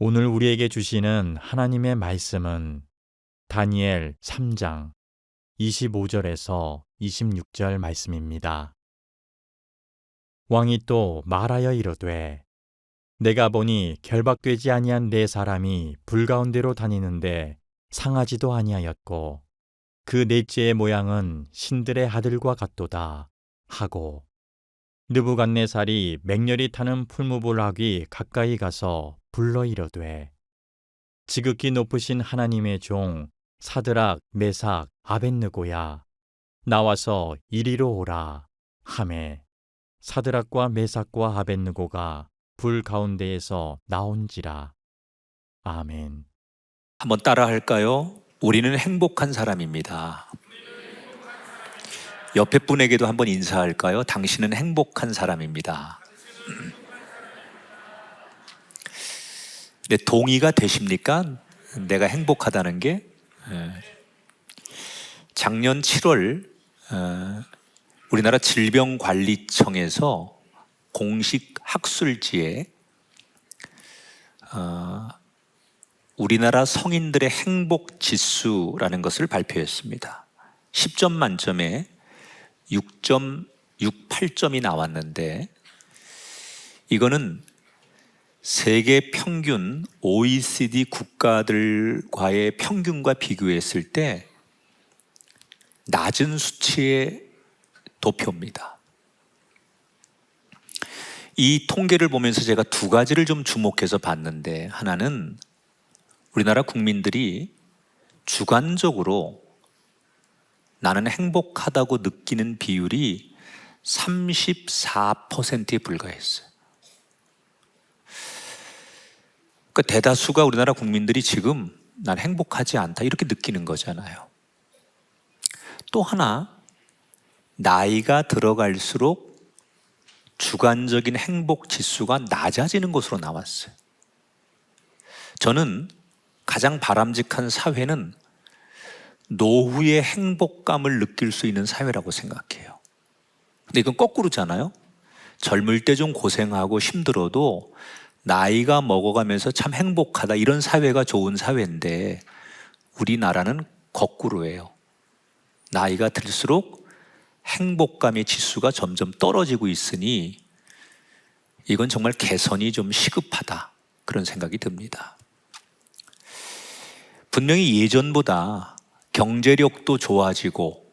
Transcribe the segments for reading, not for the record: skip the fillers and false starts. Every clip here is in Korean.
오늘 우리에게 주시는 하나님의 말씀은 다니엘 3장 25절에서 26절 말씀입니다. 왕이 또 말하여 이르되 내가 보니 결박되지 아니한 네 사람이 불 가운데로 다니는데 상하지도 아니하였고 그 넷째의 모양은 신들의 아들과 같도다 하고 느부갓네살이 맹렬히 타는 풀무불학이 가까이 가서 불러 이르되 지극히 높으신 하나님의 종 사드락 메삭 아벳느고야 나와서 이리로 오라 하매 사드락과 메삭과 아벳느고가 불 가운데에서 나온지라. 아멘. 한번 따라 할까요? 우리는 행복한 사람입니다. 옆에 분에게도 한번 인사할까요? 당신은 행복한 사람입니다. 네, 동의가 되십니까? 내가 행복하다는 게? 작년 7월 우리나라 질병관리청에서 공식 학술지에 우리나라 성인들의 행복 지수라는 것을 발표했습니다. 10점 만점에 6.68점이 나왔는데 이거는 세계 평균 OECD 국가들과의 평균과 비교했을 때 낮은 수치의 도표입니다. 이 통계를 보면서 제가 두 가지를 좀 주목해서 봤는데, 하나는 우리나라 국민들이 주관적으로 나는 행복하다고 느끼는 비율이 34%에 불과했어요. 그러니까 대다수가 우리나라 국민들이 지금 난 행복하지 않다 이렇게 느끼는 거잖아요. 또 하나, 나이가 들어갈수록 주관적인 행복 지수가 낮아지는 것으로 나왔어요. 저는 가장 바람직한 사회는 노후의 행복감을 느낄 수 있는 사회라고 생각해요. 근데 이건 거꾸로잖아요. 젊을 때 좀 고생하고 힘들어도 나이가 먹어가면서 참 행복하다, 이런 사회가 좋은 사회인데 우리나라는 거꾸로예요. 나이가 들수록 행복감의 지수가 점점 떨어지고 있으니 이건 정말 개선이 좀 시급하다, 그런 생각이 듭니다. 분명히 예전보다 경제력도 좋아지고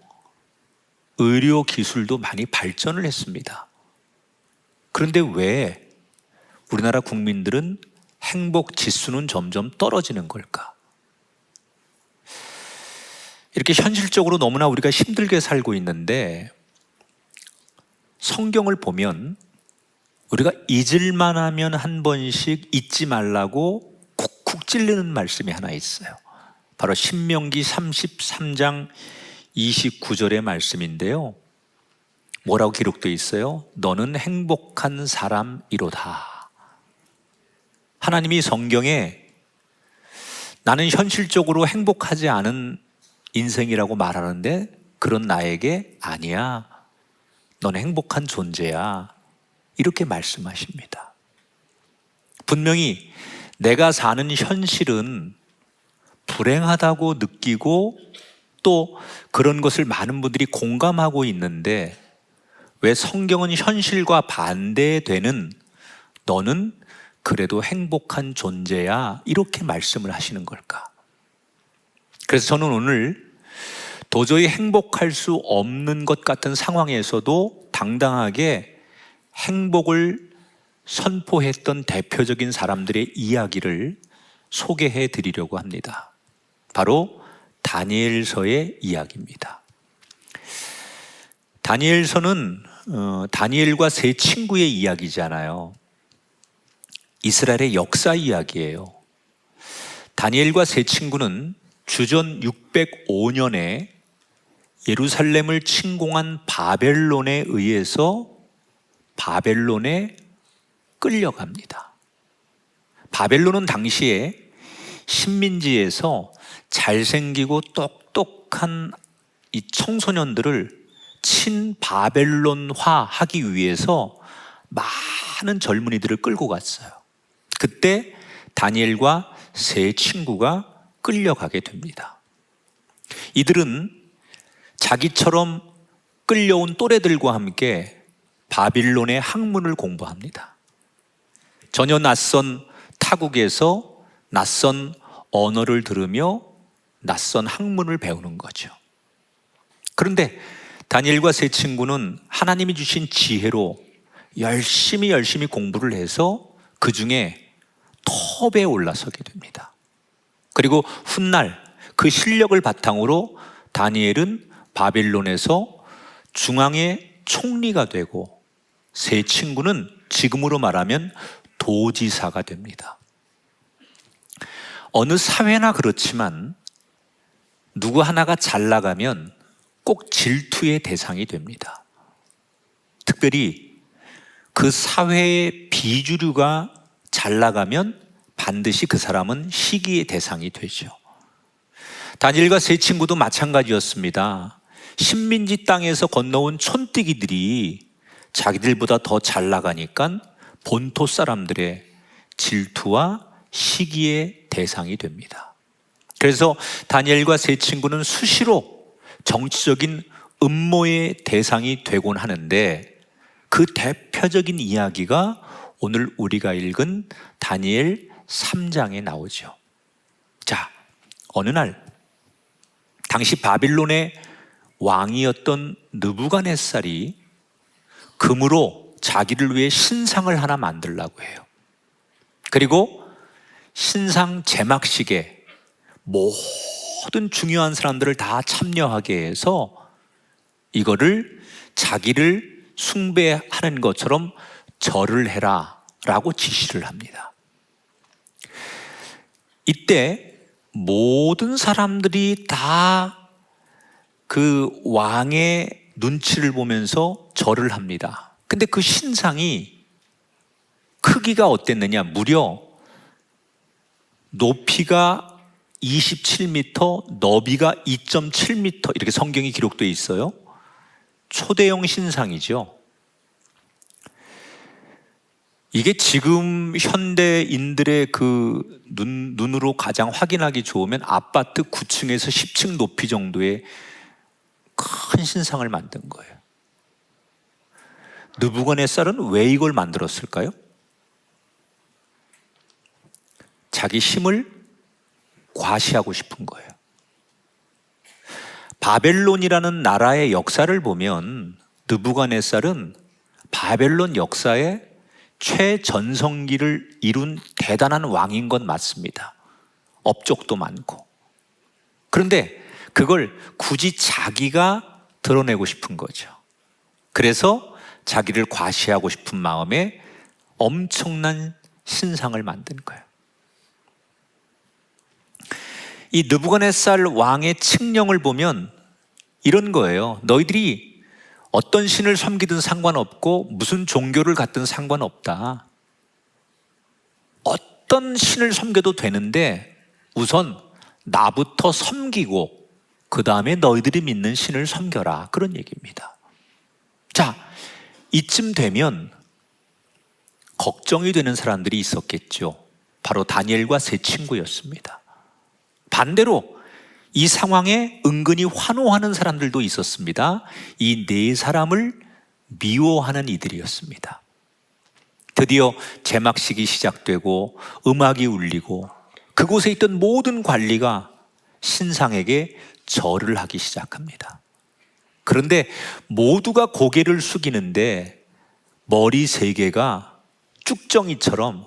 의료 기술도 많이 발전을 했습니다. 그런데 왜 우리나라 국민들은 행복 지수는 점점 떨어지는 걸까? 이렇게 현실적으로 너무나 우리가 힘들게 살고 있는데 성경을 보면 우리가 잊을만 하면 한 번씩 잊지 말라고 쿡쿡 찔르는 말씀이 하나 있어요. 바로 신명기 33장 29절의 말씀인데요. 뭐라고 기록되어 있어요? 너는 행복한 사람이로다. 하나님이 성경에 나는 현실적으로 행복하지 않은 인생이라고 말하는데 그런 나에게 아니야, 너는 행복한 존재야, 이렇게 말씀하십니다. 분명히 내가 사는 현실은 불행하다고 느끼고 또 그런 것을 많은 분들이 공감하고 있는데 왜 성경은 현실과 반대되는 너는 그래도 행복한 존재야, 이렇게 말씀을 하시는 걸까? 그래서 저는 오늘 도저히 행복할 수 없는 것 같은 상황에서도 당당하게 행복을 선포했던 대표적인 사람들의 이야기를 소개해 드리려고 합니다. 바로 다니엘서의 이야기입니다. 다니엘서는 다니엘과 세 친구의 이야기잖아요. 이스라엘의 역사 이야기예요. 다니엘과 세 친구는 주전 605년에 예루살렘을 침공한 바벨론에 의해서 바벨론에 끌려갑니다. 바벨론은 당시에 식민지에서 잘생기고 똑똑한 이 청소년들을 친바벨론화 하기 위해서 많은 젊은이들을 끌고 갔어요. 그때 다니엘과 세 친구가 끌려가게 됩니다. 이들은 자기처럼 끌려온 또래들과 함께 바빌론의 학문을 공부합니다. 전혀 낯선 타국에서 낯선 언어를 들으며 낯선 학문을 배우는 거죠. 그런데 다니엘과 세 친구는 하나님이 주신 지혜로 열심히 공부를 해서 그 중에 톱에 올라서게 됩니다. 그리고 훗날 그 실력을 바탕으로 다니엘은 바빌론에서 중앙의 총리가 되고 세 친구는 지금으로 말하면 도지사가 됩니다. 어느 사회나 그렇지만 누구 하나가 잘 나가면 꼭 질투의 대상이 됩니다. 특별히 그 사회의 비주류가 잘 나가면 반드시 그 사람은 시기의 대상이 되죠. 다니엘과 세 친구도 마찬가지였습니다. 식민지 땅에서 건너온 촌뜨기들이 자기들보다 더 잘 나가니까 본토 사람들의 질투와 시기의 대상이 됩니다. 그래서 다니엘과 세 친구는 수시로 정치적인 음모의 대상이 되곤 하는데 그 대표적인 이야기가 오늘 우리가 읽은 다니엘 3장에 나오죠. 자, 어느 날 당시 바빌론의 왕이었던 느부갓네살이 금으로 자기를 위해 신상을 하나 만들려고 해요. 그리고 신상 제막식에 모든 중요한 사람들을 다 참여하게 해서 이거를 자기를 숭배하는 것처럼 절을 해라 라고 지시를 합니다. 이때 모든 사람들이 다 그 왕의 눈치를 보면서 절을 합니다. 근데 그 신상이 크기가 어땠느냐? 무려 높이가 27m, 너비가 2.7m 이렇게 성경이 기록되어 있어요. 초대형 신상이죠. 이게 지금 현대인들의 그 눈으로 가장 확인하기 좋으면 아파트 9층에서 10층 높이 정도의 큰 신상을 만든 거예요. 느부갓네살은 왜 이걸 만들었을까요? 자기 힘을 과시하고 싶은 거예요. 바벨론이라는 나라의 역사를 보면 느부갓네살은 바벨론 역사에 최전성기를 이룬 대단한 왕인 건 맞습니다. 업적도 많고. 그런데 그걸 굳이 자기가 드러내고 싶은 거죠. 그래서 자기를 과시하고 싶은 마음에 엄청난 신상을 만든 거예요. 이 느부갓네살 왕의 칙령을 보면 이런 거예요. 너희들이 어떤 신을 섬기든 상관없고 무슨 종교를 갖든 상관없다. 어떤 신을 섬겨도 되는데 우선 나부터 섬기고 그 다음에 너희들이 믿는 신을 섬겨라. 그런 얘기입니다. 자, 이쯤 되면 걱정이 되는 사람들이 있었겠죠. 바로 다니엘과 세 친구였습니다. 반대로 이 상황에 은근히 환호하는 사람들도 있었습니다. 이 네 사람을 미워하는 이들이었습니다. 드디어 제막식이 시작되고 음악이 울리고 그곳에 있던 모든 관리가 신상에게 절을 하기 시작합니다. 그런데 모두가 고개를 숙이는데 머리 세 개가 쭉정이처럼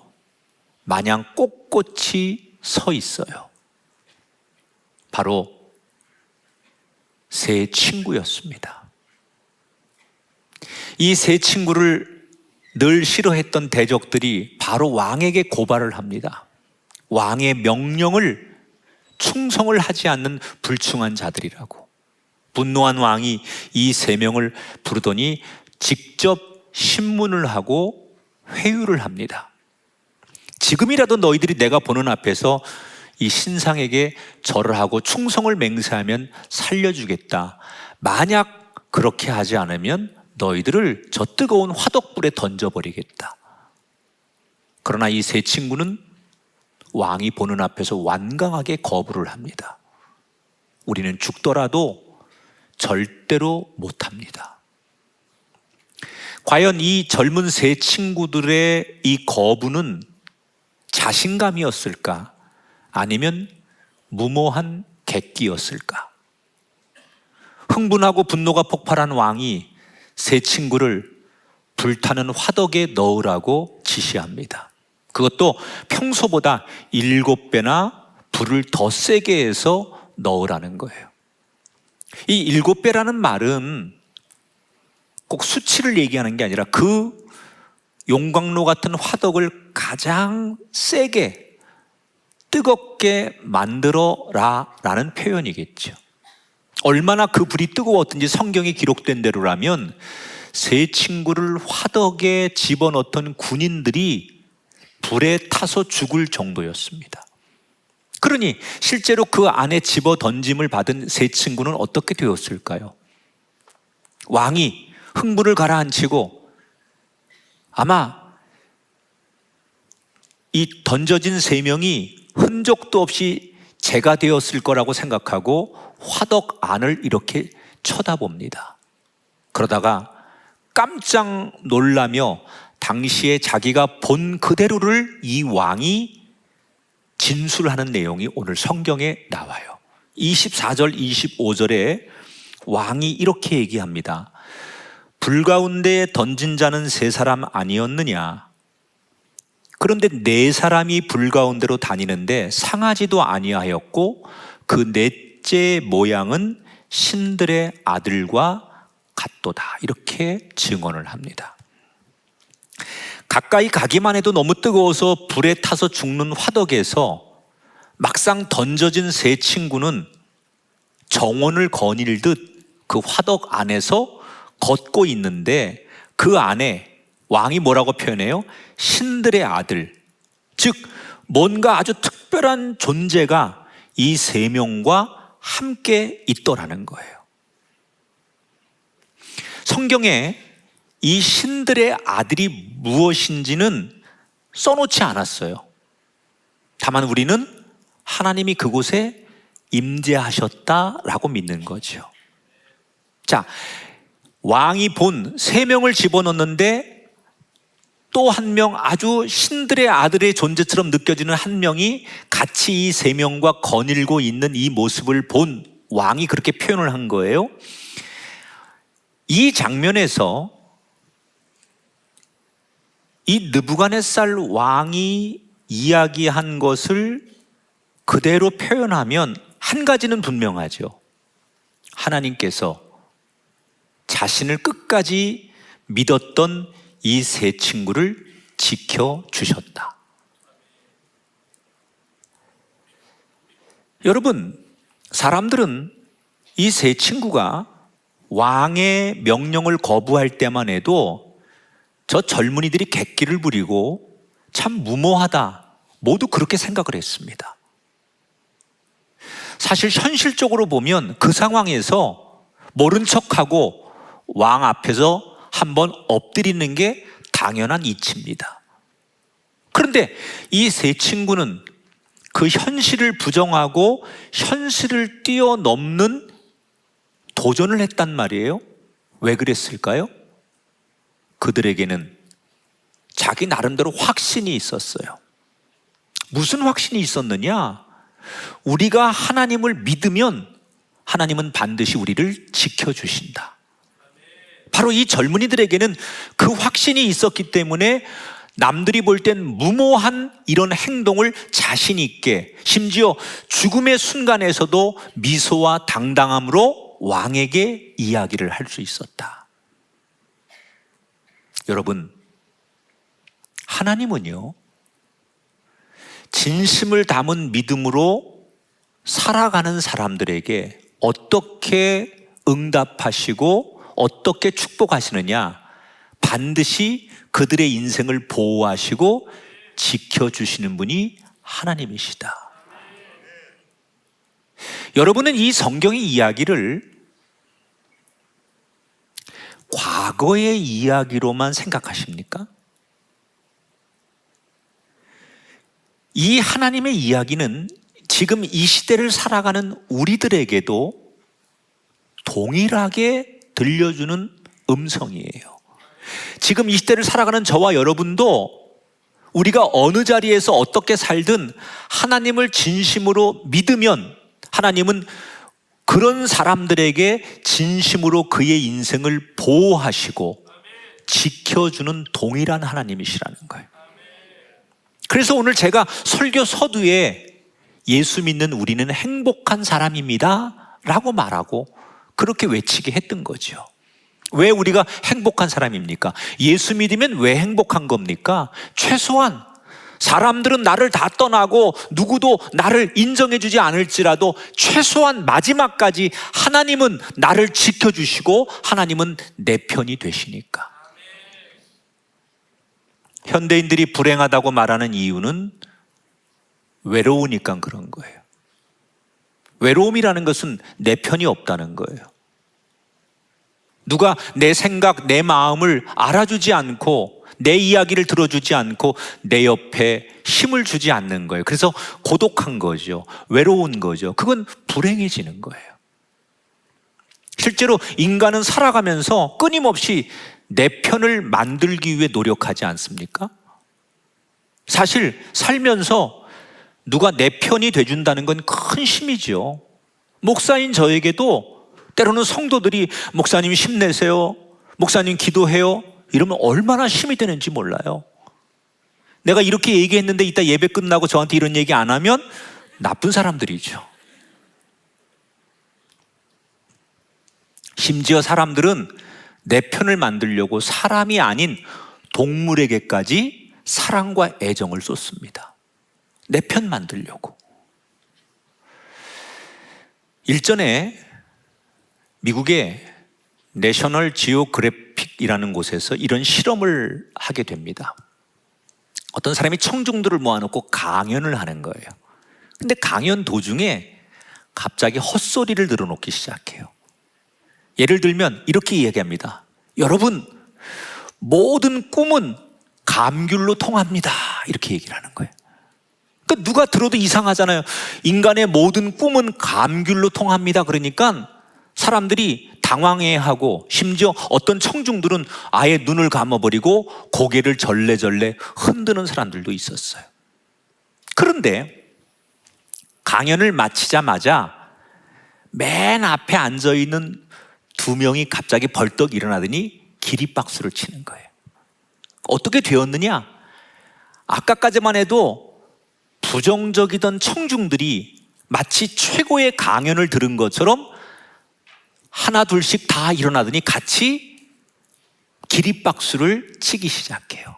마냥 꼿꼿이 서 있어요. 바로 세 친구였습니다. 이 세 친구를 늘 싫어했던 대적들이 바로 왕에게 고발을 합니다. 왕의 명령을 충성을 하지 않는 불충한 자들이라고. 분노한 왕이 이 세 명을 부르더니 직접 신문을 하고 회유를 합니다. 지금이라도 너희들이 내가 보는 앞에서 이 신상에게 절을 하고 충성을 맹세하면 살려주겠다. 만약 그렇게 하지 않으면 너희들을 저 뜨거운 화덕불에 던져버리겠다. 그러나 이 세 친구는 왕이 보는 앞에서 완강하게 거부를 합니다. 우리는 죽더라도 절대로 못합니다. 과연 이 젊은 세 친구들의 이 거부는 자신감이었을까? 아니면 무모한 객기였을까? 흥분하고 분노가 폭발한 왕이 세 친구를 불타는 화덕에 넣으라고 지시합니다. 그것도 평소보다 7배나 불을 더 세게 해서 넣으라는 거예요. 이 7배라는 말은 꼭 수치를 얘기하는 게 아니라 그 용광로 같은 화덕을 가장 세게 뜨겁게 만들어라 라는 표현이겠죠. 얼마나 그 불이 뜨거웠든지 성경에 기록된 대로라면 세 친구를 화덕에 집어넣던 군인들이 불에 타서 죽을 정도였습니다. 그러니 실제로 그 안에 집어 던짐을 받은 세 친구는 어떻게 되었을까요? 왕이 흥분을 가라앉히고 아마 이 던져진 세 명이 흔적도 없이 재가 되었을 거라고 생각하고 화덕 안을 이렇게 쳐다봅니다. 그러다가 깜짝 놀라며 당시에 자기가 본 그대로를 이 왕이 진술하는 내용이 오늘 성경에 나와요. 24절, 25절에 왕이 이렇게 얘기합니다. 불 가운데 던진 자는 세 사람 아니었느냐? 그런데 네 사람이 불 가운데로 다니는데 상하지도 아니하였고 그 넷째 모양은 신들의 아들과 같도다. 이렇게 증언을 합니다. 가까이 가기만 해도 너무 뜨거워서 불에 타서 죽는 화덕에서 막상 던져진 세 친구는 정원을 거닐듯 그 화덕 안에서 걷고 있는데 그 안에 왕이 뭐라고 표현해요? 신들의 아들, 즉 뭔가 아주 특별한 존재가 이 세 명과 함께 있더라는 거예요. 성경에 이 신들의 아들이 무엇인지는 써놓지 않았어요. 다만 우리는 하나님이 그곳에 임재하셨다라고 믿는 거죠. 자, 왕이 본 세 명을 집어넣는데 또 한 명 아주 신들의 아들의 존재처럼 느껴지는 한 명이 같이 이 세 명과 거닐고 있는 이 모습을 본 왕이 그렇게 표현을 한 거예요. 이 장면에서 이 느부갓네살 왕이 이야기한 것을 그대로 표현하면 한 가지는 분명하죠. 하나님께서 자신을 끝까지 믿었던 이 세 친구를 지켜주셨다. 여러분, 사람들은 이 세 친구가 왕의 명령을 거부할 때만 해도 저 젊은이들이 객기를 부리고 참 무모하다, 모두 그렇게 생각을 했습니다. 사실 현실적으로 보면 그 상황에서 모른 척하고 왕 앞에서 한번 엎드리는 게 당연한 이치입니다. 그런데 이 세 친구는 그 현실을 부정하고 현실을 뛰어넘는 도전을 했단 말이에요. 왜 그랬을까요? 그들에게는 자기 나름대로 확신이 있었어요. 무슨 확신이 있었느냐? 우리가 하나님을 믿으면 하나님은 반드시 우리를 지켜주신다. 바로 이 젊은이들에게는 그 확신이 있었기 때문에 남들이 볼 땐 무모한 이런 행동을 자신 있게, 심지어 죽음의 순간에서도 미소와 당당함으로 왕에게 이야기를 할 수 있었다. 여러분, 하나님은요, 진심을 담은 믿음으로 살아가는 사람들에게 어떻게 응답하시고 어떻게 축복하시느냐, 반드시 그들의 인생을 보호하시고 지켜주시는 분이 하나님이시다. 여러분은 이 성경의 이야기를 과거의 이야기로만 생각하십니까? 이 하나님의 이야기는 지금 이 시대를 살아가는 우리들에게도 동일하게 들려주는 음성이에요. 지금 이 시대를 살아가는 저와 여러분도 우리가 어느 자리에서 어떻게 살든 하나님을 진심으로 믿으면 하나님은 그런 사람들에게 진심으로 그의 인생을 보호하시고 지켜주는 동일한 하나님이시라는 거예요. 그래서 오늘 제가 설교 서두에 예수 믿는 우리는 행복한 사람입니다 라고 말하고 그렇게 외치게 했던 거죠. 왜 우리가 행복한 사람입니까? 예수 믿으면 왜 행복한 겁니까? 최소한 사람들은 나를 다 떠나고 누구도 나를 인정해주지 않을지라도 최소한 마지막까지 하나님은 나를 지켜주시고 하나님은 내 편이 되시니까. 현대인들이 불행하다고 말하는 이유는 외로우니까 그런 거예요. 외로움이라는 것은 내 편이 없다는 거예요. 누가 내 생각, 내 마음을 알아주지 않고 내 이야기를 들어주지 않고 내 옆에 힘을 주지 않는 거예요. 그래서 고독한 거죠. 외로운 거죠. 그건 불행해지는 거예요. 실제로 인간은 살아가면서 끊임없이 내 편을 만들기 위해 노력하지 않습니까? 사실 살면서 누가 내 편이 돼준다는 건 큰 힘이죠. 목사인 저에게도 때로는 성도들이 목사님 힘내세요, 목사님 기도해요 이러면 얼마나 힘이 되는지 몰라요. 내가 이렇게 얘기했는데 이따 예배 끝나고 저한테 이런 얘기 안 하면 나쁜 사람들이죠. 심지어 사람들은 내 편을 만들려고 사람이 아닌 동물에게까지 사랑과 애정을 쏟습니다. 내 편 만들려고. 일전에 미국의 내셔널 지오그래픽이라는 곳에서 이런 실험을 하게 됩니다. 어떤 사람이 청중들을 모아놓고 강연을 하는 거예요. 근데 강연 도중에 갑자기 헛소리를 늘어놓기 시작해요. 예를 들면 이렇게 이야기합니다. 여러분, 모든 꿈은 감귤로 통합니다. 이렇게 얘기를 하는 거예요. 그러니까 누가 들어도 이상하잖아요. 인간의 모든 꿈은 감귤로 통합니다. 그러니까 사람들이 당황해하고 심지어 어떤 청중들은 아예 눈을 감아버리고 고개를 절레절레 흔드는 사람들도 있었어요. 그런데 강연을 마치자마자 맨 앞에 앉아있는 두 명이 갑자기 벌떡 일어나더니 기립박수를 치는 거예요. 어떻게 되었느냐? 아까까지만 해도 부정적이던 청중들이 마치 최고의 강연을 들은 것처럼 하나 둘씩 다 일어나더니 같이 기립박수를 치기 시작해요.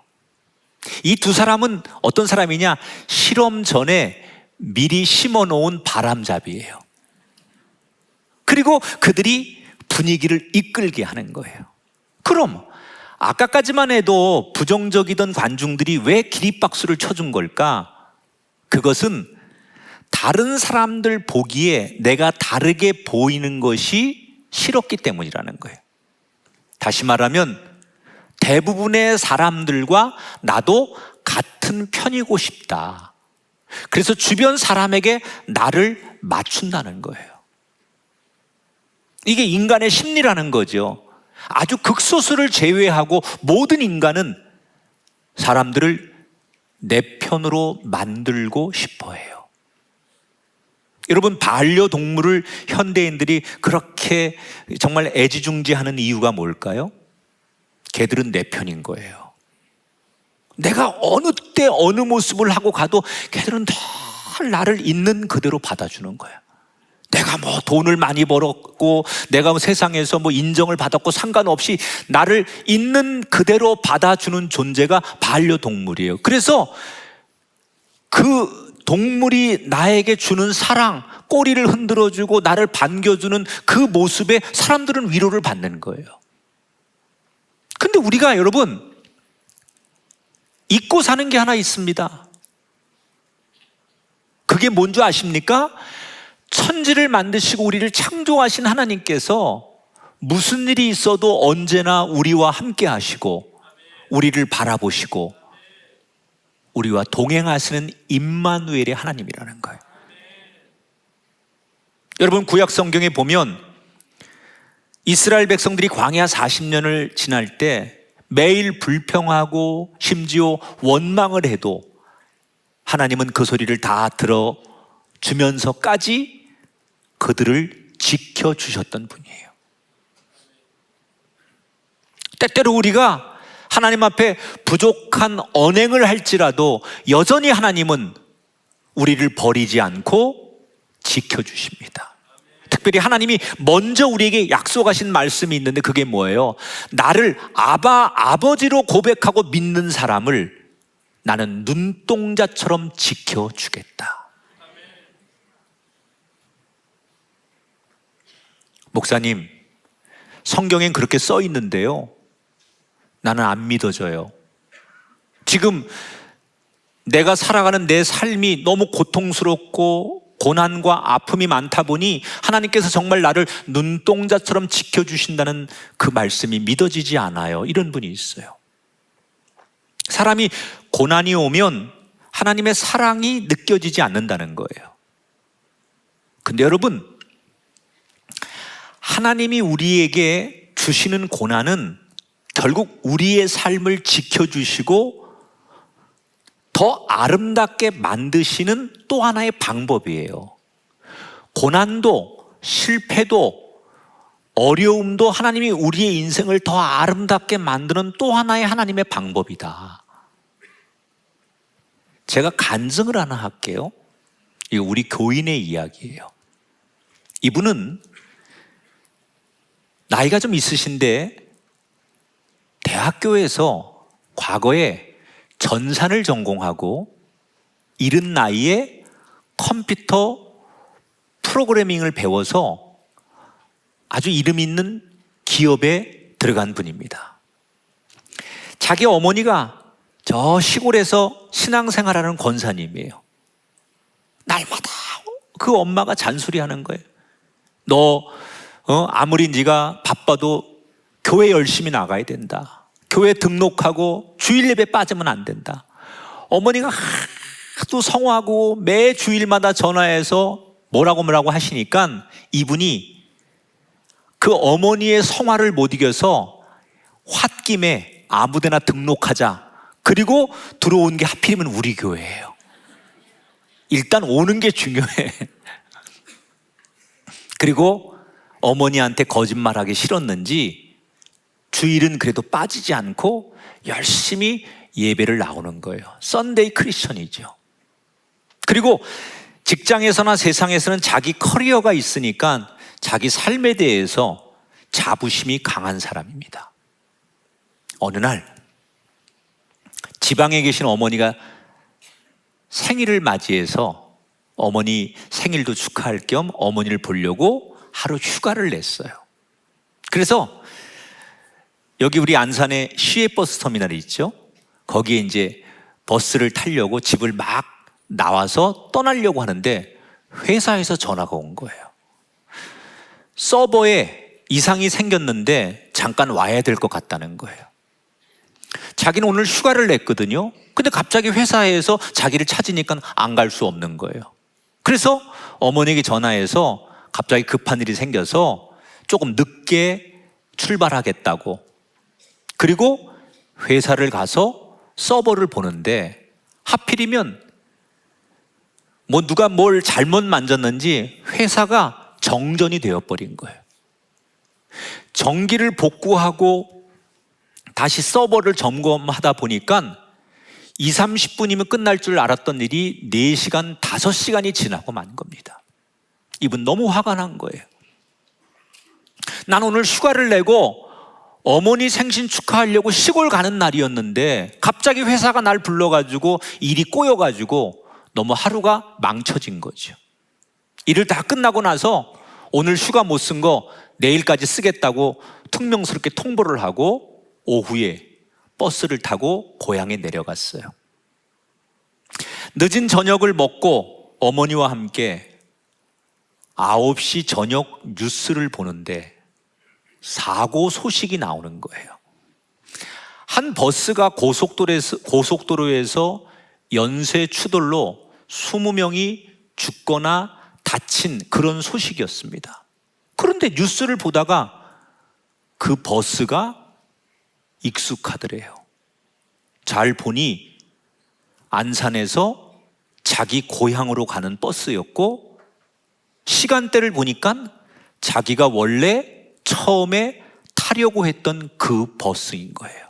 이 두 사람은 어떤 사람이냐? 실험 전에 미리 심어놓은 바람잡이에요. 그리고 그들이 분위기를 이끌게 하는 거예요. 그럼 아까까지만 해도 부정적이던 관중들이 왜 기립박수를 쳐준 걸까? 그것은 다른 사람들 보기에 내가 다르게 보이는 것이 싫었기 때문이라는 거예요. 다시 말하면 대부분의 사람들과 나도 같은 편이고 싶다. 그래서 주변 사람에게 나를 맞춘다는 거예요. 이게 인간의 심리라는 거죠. 아주 극소수를 제외하고 모든 인간은 사람들을 내 편으로 만들고 싶어 해요. 여러분, 반려동물을 현대인들이 그렇게 정말 애지중지하는 이유가 뭘까요? 걔들은 내 편인 거예요. 내가 어느 때 어느 모습을 하고 가도 걔들은 늘 나를 있는 그대로 받아주는 거예요. 내가 뭐 돈을 많이 벌었고 내가 뭐 세상에서 뭐 인정을 받았고 상관없이 나를 있는 그대로 받아주는 존재가 반려동물이에요. 그래서 그 동물이 나에게 주는 사랑, 꼬리를 흔들어주고 나를 반겨주는 그 모습에 사람들은 위로를 받는 거예요. 근데 우리가 여러분 잊고 사는 게 하나 있습니다. 그게 뭔지 아십니까? 천지를 만드시고 우리를 창조하신 하나님께서 무슨 일이 있어도 언제나 우리와 함께 하시고 우리를 바라보시고 우리와 동행하시는 임마누엘의 하나님이라는 거예요. 여러분, 구약 성경에 보면 이스라엘 백성들이 광야 40년을 지날 때 매일 불평하고 심지어 원망을 해도 하나님은 그 소리를 다 들어주면서까지 그들을 지켜주셨던 분이에요. 때때로 우리가 하나님 앞에 부족한 언행을 할지라도 여전히 하나님은 우리를 버리지 않고 지켜주십니다. 특별히 하나님이 먼저 우리에게 약속하신 말씀이 있는데 그게 뭐예요? 나를 아버지로 고백하고 믿는 사람을 나는 눈동자처럼 지켜주겠다. 목사님, 성경엔 그렇게 써 있는데요, 나는 안 믿어져요. 지금 내가 살아가는 내 삶이 너무 고통스럽고 고난과 아픔이 많다 보니 하나님께서 정말 나를 눈동자처럼 지켜주신다는 그 말씀이 믿어지지 않아요. 이런 분이 있어요. 사람이 고난이 오면 하나님의 사랑이 느껴지지 않는다는 거예요. 근데 여러분, 하나님이 우리에게 주시는 고난은 결국 우리의 삶을 지켜주시고 더 아름답게 만드시는 또 하나의 방법이에요. 고난도 실패도 어려움도 하나님이 우리의 인생을 더 아름답게 만드는 또 하나의 하나님의 방법이다. 제가 간증을 하나 할게요. 이거 우리 교인의 이야기예요. 이분은 나이가 좀 있으신데 대학교에서 과거에 전산을 전공하고 이른 나이에 컴퓨터 프로그래밍을 배워서 아주 이름 있는 기업에 들어간 분입니다. 자기 어머니가 저 시골에서 신앙생활하는 권사님이에요. 날마다 그 엄마가 잔소리하는 거예요. 너 아무리 네가 바빠도 교회 열심히 나가야 된다. 교회 등록하고 주일 예배 빠지면 안 된다. 어머니가 하도 성화하고 매 주일마다 전화해서 뭐라고 하시니까 이분이 그 어머니의 성화를 못 이겨서 홧김에 아무데나 등록하자. 그리고 들어온 게 하필이면 우리 교회예요. 일단 오는 게 중요해. 그리고 어머니한테 거짓말하기 싫었는지 주일은 그래도 빠지지 않고 열심히 예배를 나오는 거예요. 썬데이 크리스천이죠. 그리고 직장에서나 세상에서는 자기 커리어가 있으니까 자기 삶에 대해서 자부심이 강한 사람입니다. 어느 날 지방에 계신 어머니가 생일을 맞이해서 어머니 생일도 축하할 겸 어머니를 보려고 하루 휴가를 냈어요. 그래서 여기 우리 안산에 시외버스 터미널이 있죠. 거기에 이제 버스를 타려고 집을 막 나와서 떠나려고 하는데 회사에서 전화가 온 거예요. 서버에 이상이 생겼는데 잠깐 와야 될 것 같다는 거예요. 자기는 오늘 휴가를 냈거든요. 근데 갑자기 회사에서 자기를 찾으니까 안 갈 수 없는 거예요. 그래서 어머니에게 전화해서 갑자기 급한 일이 생겨서 조금 늦게 출발하겠다고, 그리고 회사를 가서 서버를 보는데 하필이면 뭐 누가 뭘 잘못 만졌는지 회사가 정전이 되어버린 거예요. 전기를 복구하고 다시 서버를 점검하다 보니까 20-30분이면 끝날 줄 알았던 일이 4시간, 5시간이 지나고 만 겁니다. 이분 너무 화가 난 거예요. 난 오늘 휴가를 내고 어머니 생신 축하하려고 시골 가는 날이었는데 갑자기 회사가 날 불러가지고 일이 꼬여가지고 너무 하루가 망쳐진 거죠. 일을 다 끝나고 나서 오늘 휴가 못 쓴 거 내일까지 쓰겠다고 퉁명스럽게 통보를 하고 오후에 버스를 타고 고향에 내려갔어요. 늦은 저녁을 먹고 어머니와 함께 9시 저녁 뉴스를 보는데 사고 소식이 나오는 거예요. 한 버스가 고속도로에서 연쇄 추돌로 20명이 죽거나 다친 그런 소식이었습니다. 그런데 뉴스를 보다가 그 버스가 익숙하더래요. 잘 보니 안산에서 자기 고향으로 가는 버스였고, 시간대를 보니까 자기가 원래 처음에 타려고 했던 그 버스인 거예요.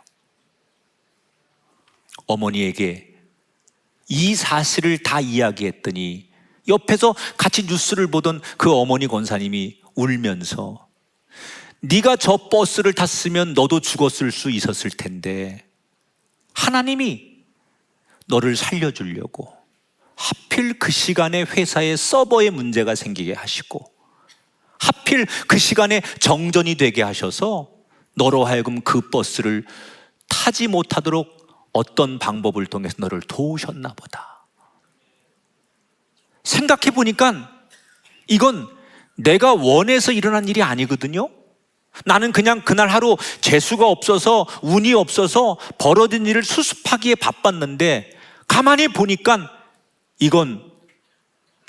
어머니에게 이 사실을 다 이야기했더니 옆에서 같이 뉴스를 보던 그 어머니 권사님이 울면서, 네가 저 버스를 탔으면 너도 죽었을 수 있었을 텐데 하나님이 너를 살려주려고 하필 그 시간에 회사에 서버에 문제가 생기게 하시고, 하필 그 시간에 정전이 되게 하셔서 너로 하여금 그 버스를 타지 못하도록 어떤 방법을 통해서 너를 도우셨나 보다. 생각해 보니까 이건 내가 원해서 일어난 일이 아니거든요. 나는 그냥 그날 하루 재수가 없어서, 운이 없어서 벌어진 일을 수습하기에 바빴는데, 가만히 보니까 이건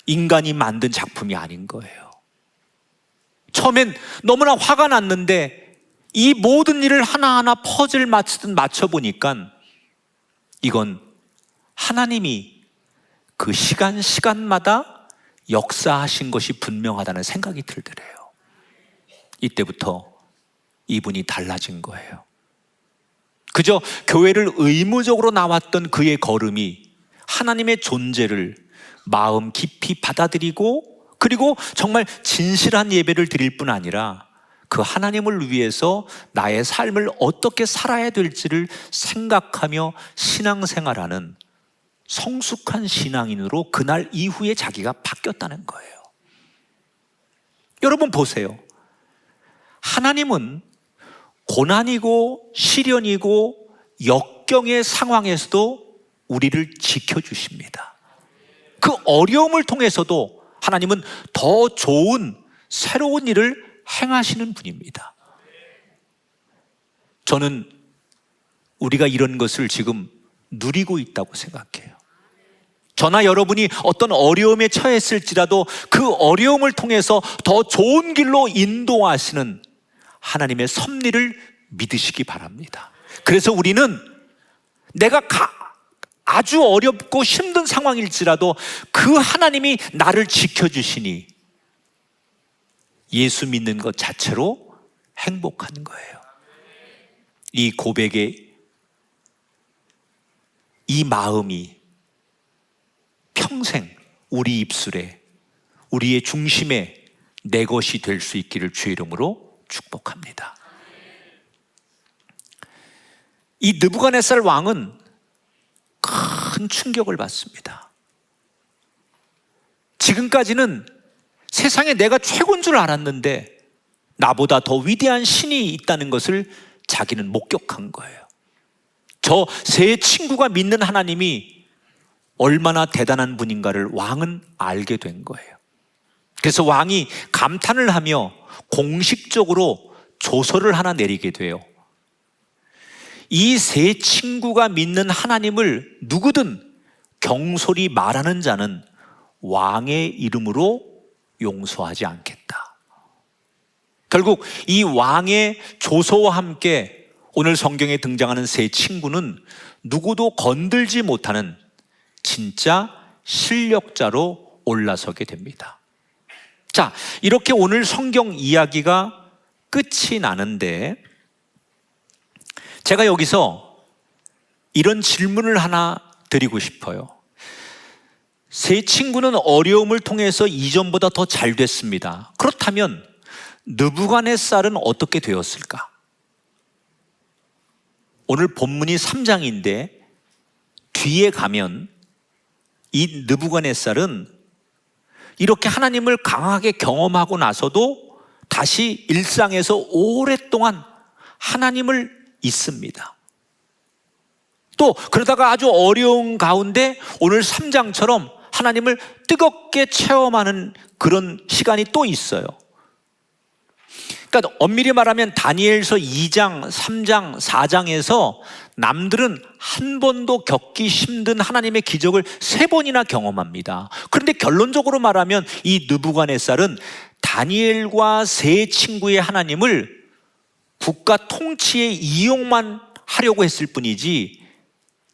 인간이 만든 작품이 아닌 거예요. 처음엔 너무나 화가 났는데 이 모든 일을 하나하나 퍼즐 맞추듯 맞춰보니까 이건 하나님이 그 시간마다 역사하신 것이 분명하다는 생각이 들더래요. 이때부터 이분이 달라진 거예요. 그저 교회를 의무적으로 나왔던 그의 걸음이 하나님의 존재를 마음 깊이 받아들이고, 그리고 정말 진실한 예배를 드릴 뿐 아니라 그 하나님을 위해서 나의 삶을 어떻게 살아야 될지를 생각하며 신앙생활하는 성숙한 신앙인으로 그날 이후에 자기가 바뀌었다는 거예요. 여러분 보세요. 하나님은 고난이고 시련이고 역경의 상황에서도 우리를 지켜주십니다. 그 어려움을 통해서도 하나님은 더 좋은 새로운 일을 행하시는 분입니다. 저는 우리가 이런 것을 지금 누리고 있다고 생각해요. 저나 여러분이 어떤 어려움에 처했을지라도 그 어려움을 통해서 더 좋은 길로 인도하시는 하나님의 섭리를 믿으시기 바랍니다. 그래서 우리는 내가 아주 어렵고 힘든 상황일지라도 그 하나님이 나를 지켜주시니 예수 믿는 것 자체로 행복한 거예요. 이 고백의 이 마음이 평생 우리 입술에, 우리의 중심에 내 것이 될 수 있기를 주의 이름으로 축복합니다. 이 느부갓네살 왕은 큰 충격을 받습니다. 지금까지는 세상에 내가 최고인 줄 알았는데 나보다 더 위대한 신이 있다는 것을 자기는 목격한 거예요. 저 세 친구가 믿는 하나님이 얼마나 대단한 분인가를 왕은 알게 된 거예요. 그래서 왕이 감탄을 하며 공식적으로 조서를 하나 내리게 돼요. 이 세 친구가 믿는 하나님을 누구든 경솔히 말하는 자는 왕의 이름으로 용서하지 않겠다. 결국 이 왕의 조서와 함께 오늘 성경에 등장하는 세 친구는 누구도 건들지 못하는 진짜 실력자로 올라서게 됩니다. 자, 이렇게 오늘 성경 이야기가 끝이 나는데 제가 여기서 이런 질문을 하나 드리고 싶어요. 세 친구는 어려움을 통해서 이전보다 더 잘 됐습니다. 그렇다면 느부갓네살은 어떻게 되었을까? 오늘 본문이 3장인데 뒤에 가면 이 느부갓네살은 이렇게 하나님을 강하게 경험하고 나서도 다시 일상에서 오랫동안 하나님을 잊습니다. 또 그러다가 아주 어려운 가운데 오늘 3장처럼 하나님을 뜨겁게 체험하는 그런 시간이 또 있어요. 그러니까 엄밀히 말하면 다니엘서 2장, 3장, 4장에서 남들은 한 번도 겪기 힘든 하나님의 기적을 3번이나 경험합니다. 그런데 결론적으로 말하면 이 느부갓네살은 다니엘과 세 친구의 하나님을 국가 통치에 이용만 하려고 했을 뿐이지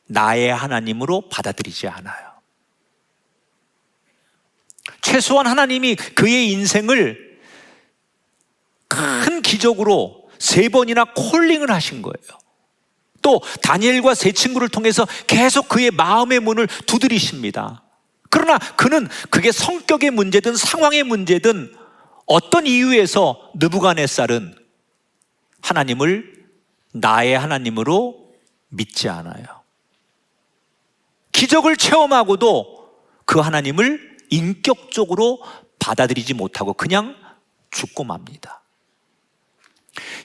나의 하나님으로 받아들이지 않아요. 최소한 하나님이 그의 인생을 큰 기적으로 3번이나 콜링을 하신 거예요. 또 다니엘과 세 친구를 통해서 계속 그의 마음의 문을 두드리십니다. 그러나 그는 그게 성격의 문제든 상황의 문제든 어떤 이유에서 느부갓네살은 하나님을 나의 하나님으로 믿지 않아요. 기적을 체험하고도 그 하나님을 인격적으로 받아들이지 못하고 그냥 죽고 맙니다.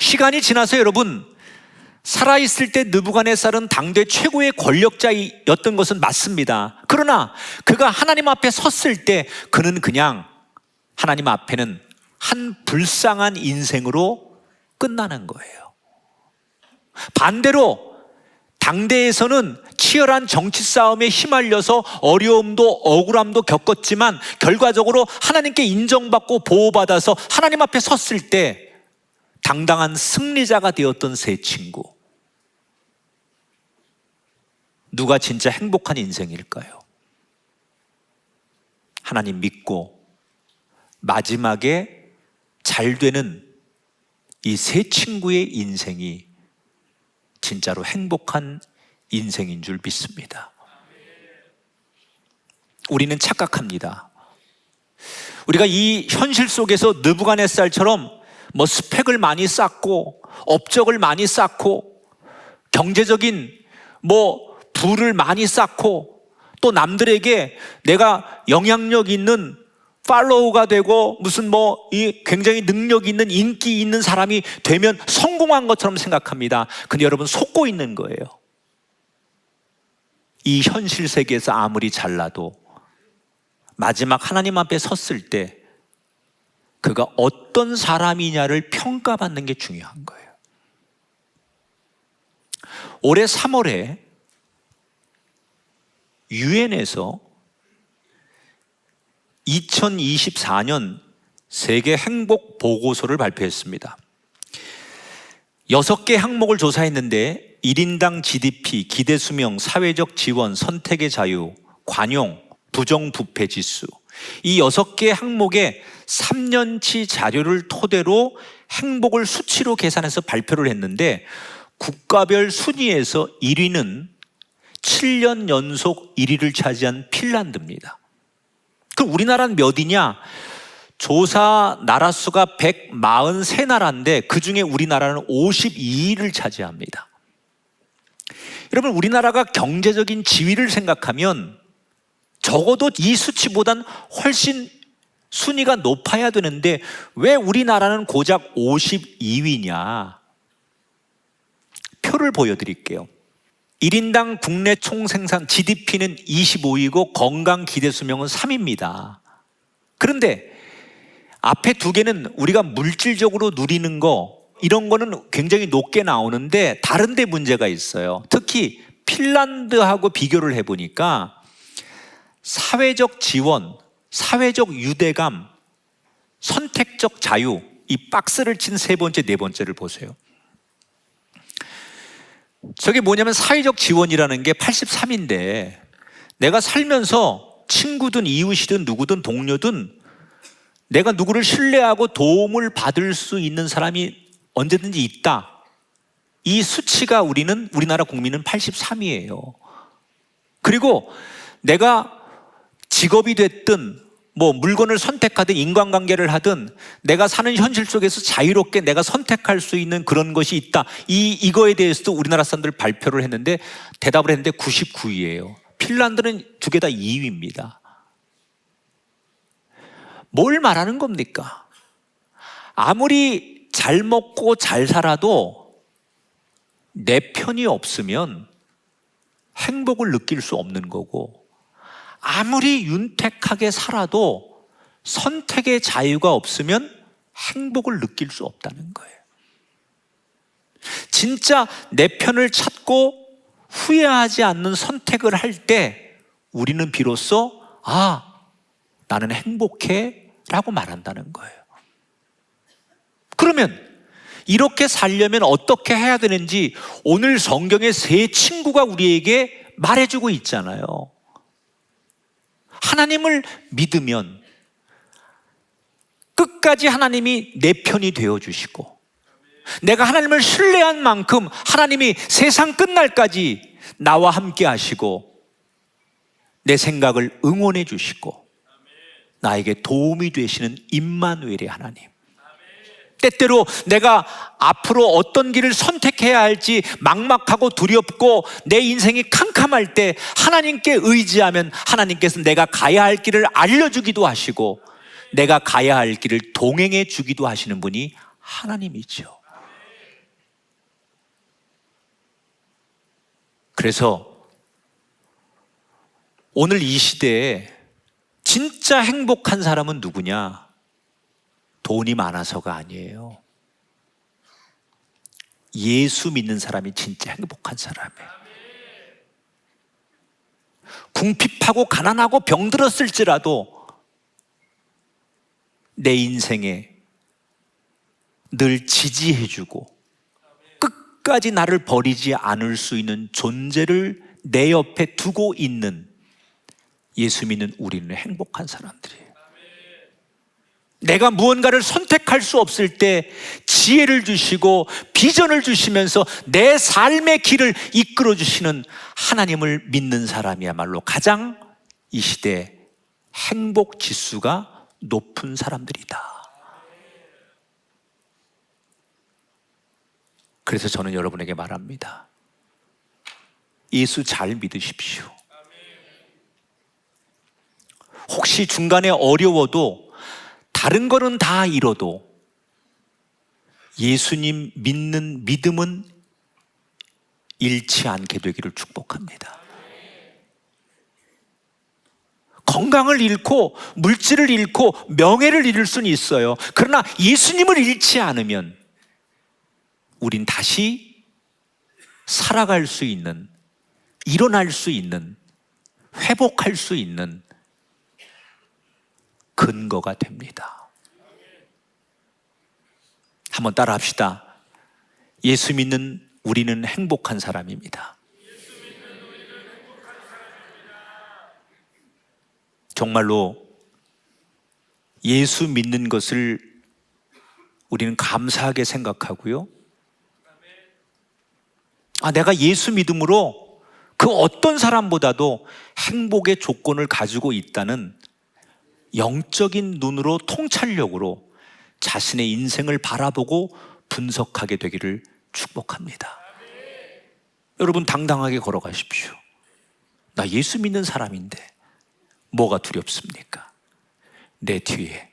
시간이 지나서 여러분, 살아있을 때 느부갓네살은 당대 최고의 권력자였던 것은 맞습니다. 그러나 그가 하나님 앞에 섰을 때 그는 그냥 하나님 앞에는 한 불쌍한 인생으로 끝나는 거예요. 반대로 당대에서는 치열한 정치 싸움에 휘말려서 어려움도 억울함도 겪었지만 결과적으로 하나님께 인정받고 보호받아서 하나님 앞에 섰을 때 당당한 승리자가 되었던 세 친구. 누가 진짜 행복한 인생일까요? 하나님 믿고 마지막에 잘 되는 이 세 친구의 인생이 진짜로 행복한 인생인 줄 믿습니다. 우리는 착각합니다. 우리가 이 현실 속에서 느부갓네살처럼 뭐 스펙을 많이 쌓고 업적을 많이 쌓고 경제적인 뭐 부를 많이 쌓고 또 남들에게 내가 영향력 있는 팔로우가 되고 무슨 뭐 이 굉장히 능력 있는 인기 있는 사람이 되면 성공한 것처럼 생각합니다. 근데 여러분 속고 있는 거예요. 이 현실 세계에서 아무리 잘나도 마지막 하나님 앞에 섰을 때 그가 어떤 사람이냐를 평가받는 게 중요한 거예요. 올해 3월에 유엔에서 2024년 세계 행복 보고서를 발표했습니다. 6개 항목을 조사했는데 1인당 GDP, 기대 수명, 사회적 지원, 선택의 자유, 관용, 부정부패 지수, 이 6개 항목에 3년치 자료를 토대로 행복을 수치로 계산해서 발표를 했는데 국가별 순위에서 1위는 7년 연속 1위를 차지한 핀란드입니다. 그럼 우리나라는 몇 위냐? 조사 나라 수가 143나라인데 그 중에 우리나라는 52위를 차지합니다. 여러분, 우리나라가 경제적인 지위를 생각하면 적어도 이 수치보단 훨씬 순위가 높아야 되는데 왜 우리나라는 고작 52위냐? 표를 보여드릴게요. 1인당 국내 총생산 GDP는 25위고 건강 기대 수명은 3위입니다. 그런데 앞에 두 개는 우리가 물질적으로 누리는 거 이런 거는 굉장히 높게 나오는데 다른 데 문제가 있어요. 특히 핀란드하고 비교를 해보니까 사회적 지원, 사회적 유대감, 선택적 자유, 이 박스를 친 세 번째, 네 번째를 보세요. 저게 뭐냐면 사회적 지원이라는 게 83인데 내가 살면서 친구든 이웃이든 누구든 동료든 내가 누구를 신뢰하고 도움을 받을 수 있는 사람이 언제든지 있다. 이 수치가 우리나라 국민은 83이에요. 그리고 내가 직업이 됐든 뭐 물건을 선택하든 인간관계를 하든 내가 사는 현실 속에서 자유롭게 내가 선택할 수 있는 그런 것이 있다. 이거에 대해서도 우리나라 사람들 발표를 했는데 대답을 했는데 99위예요. 핀란드는 두 개 다 2위입니다. 뭘 말하는 겁니까? 아무리 잘 먹고 잘 살아도 내 편이 없으면 행복을 느낄 수 없는 거고 아무리 윤택하게 살아도 선택의 자유가 없으면 행복을 느낄 수 없다는 거예요. 진짜 내 편을 찾고 후회하지 않는 선택을 할 때 우리는 비로소 나는 행복해 라고 말한다는 거예요. 그러면 이렇게 살려면 어떻게 해야 되는지 오늘 성경의 세 친구가 우리에게 말해주고 있잖아요. 하나님을 믿으면 끝까지 하나님이 내 편이 되어주시고, 내가 하나님을 신뢰한 만큼 하나님이 세상 끝날까지 나와 함께 하시고 내 생각을 응원해 주시고 나에게 도움이 되시는 임마누엘의 하나님. 때때로 내가 앞으로 어떤 길을 선택해야 할지 막막하고 두렵고 내 인생이 캄캄할 때 하나님께 의지하면 하나님께서 내가 가야 할 길을 알려주기도 하시고 내가 가야 할 길을 동행해 주기도 하시는 분이 하나님이죠. 그래서 오늘 이 시대에 진짜 행복한 사람은 누구냐? 돈이 많아서가 아니에요. 예수 믿는 사람이 진짜 행복한 사람이에요. 궁핍하고 가난하고 병들었을지라도 내 인생에 늘 지지해주고 끝까지 나를 버리지 않을 수 있는 존재를 내 옆에 두고 있는 예수 믿는 우리는 행복한 사람들이에요. 내가 무언가를 선택할 수 없을 때 지혜를 주시고 비전을 주시면서 내 삶의 길을 이끌어 주시는 하나님을 믿는 사람이야말로 가장 이 시대에 행복 지수가 높은 사람들이다. 그래서 저는 여러분에게 말합니다. 예수 잘 믿으십시오. 혹시 중간에 어려워도 다른 거는 다 잃어도 예수님 믿는 믿음은 잃지 않게 되기를 축복합니다. 건강을 잃고 물질을 잃고 명예를 잃을 수는 있어요. 그러나 예수님을 잃지 않으면 우린 다시 살아갈 수 있는, 일어날 수 있는, 회복할 수 있는 근거가 됩니다. 한번 따라 합시다. 예수 믿는 우리는 행복한 사람입니다. 정말로 예수 믿는 것을 우리는 감사하게 생각하고요. 내가 예수 믿음으로 그 어떤 사람보다도 행복의 조건을 가지고 있다는 영적인 눈으로 통찰력으로 자신의 인생을 바라보고 분석하게 되기를 축복합니다. 여러분 당당하게 걸어가십시오. 나 예수 믿는 사람인데 뭐가 두렵습니까? 내 뒤에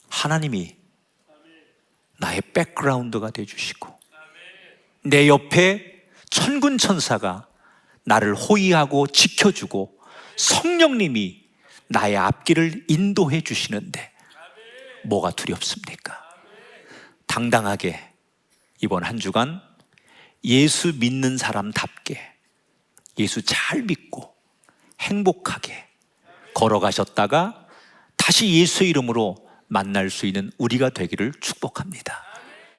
하나님이 나의 백그라운드가 되어주시고 내 옆에 천군 천사가 나를 호위하고 지켜주고 성령님이 나의 앞길을 인도해 주시는데 뭐가 두렵습니까? 당당하게 이번 한 주간 예수 믿는 사람답게 예수 잘 믿고 행복하게 걸어가셨다가 다시 예수의 이름으로 만날 수 있는 우리가 되기를 축복합니다.